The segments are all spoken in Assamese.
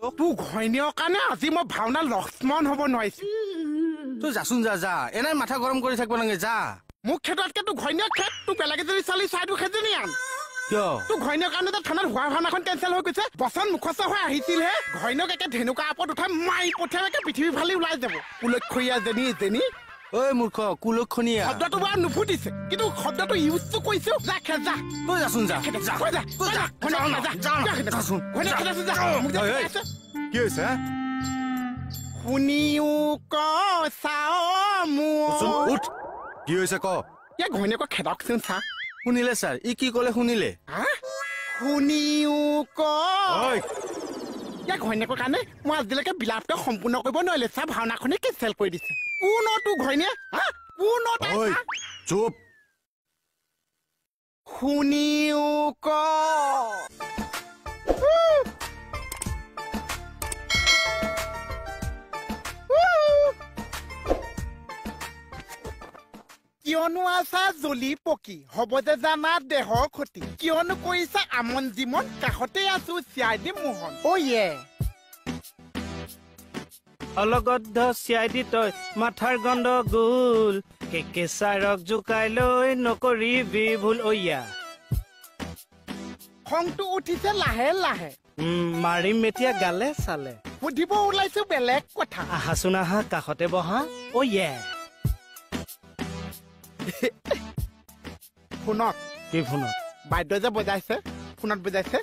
তোৰ ঘৈণীয়েৰ কাৰণে আজি মই ভাওনা লক্ষ্মণ হ'ব নোৱাৰিছো তই যাচোন যা যা এনাই মাথা গৰম কৰি থাকিব নালাগে যা মোক খেততকে তোৰ ঘৈণীয়েক খেত তোৰ বেলেগে যদি চালি চাই তোৰ খেজনি আন কিয় তোৰ ঘৈণীয়েৰ কাৰণে থানাত হোৱা ভাওনাখন কেঞ্চেল হৈ গৈছে বচন মুখস্থ হৈ আহিছিলহে ঘৈণীয়েক একে ধেনুকা আপত উঠাই মাৰি পঠিয়াকে পৃথিৱী ফালি ওলাই যাব কুলক্ষীয়া যেনি ঐ মূৰ্খ কুলক্ষণীয়া শব্দটো বাৰু নুফুটিছে কিন্তু শব্দটো ইউজটো কৰিছো যা খেত যা তই যাচোন যা কি হৈছে শুনিও ক চাও মোৰ উঠ কি হৈছে ক ইয়াৰ ঘৈণীয়েকক খেদকচোন চা শুনিলে ছাৰ ই কি ক'লে শুনিলে শুনিও ক ঐ ইয়াৰ ঘৈণীয়েকৰ কাৰণে মই আজিলৈকে বিলাপটো সম্পূৰ্ণ কৰিব নোৱাৰিলে চা ভাওনাখনে কেঞ্চেল কৰি দিছে কোন তোৰ ঘৈণীয়ে কোন ঐ চুপ শুনিও ক কিয়নো আছা জ্বলি পকি হ'ব যে জানা দেহৰ ক্ষতি কিয়নো কৰিছা আমন জীৱন কাষতে আছো চিয়াইদি মোহন অলগদ্ধ চিয়াইদি তই মাথাৰ গন্ধ গোল কেঁচাৰক জোকাই লৈ নকৰিবি ভুল অয়া খংটো উঠিছে লাহে লাহে মাৰিম এতিয়া গালে চালে সুধিব ওলাইছো বেলেগ কথা আহাচোন আহা কাষতে বহা অয়ে ফোনত কি ফোনত বাদ্য যে বজাইছে ফোনত বজাইছে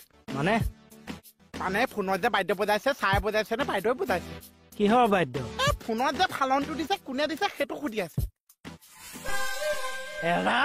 মানে ফোনত যে বাদ্য বজাইছে চাই বজাইছে নে বাদ্যই বজাইছে কিহৰ বাদ্য ফোনত যে ফালনটো দিছে কোনে দিছে সেইটো সুধি আছে এৰা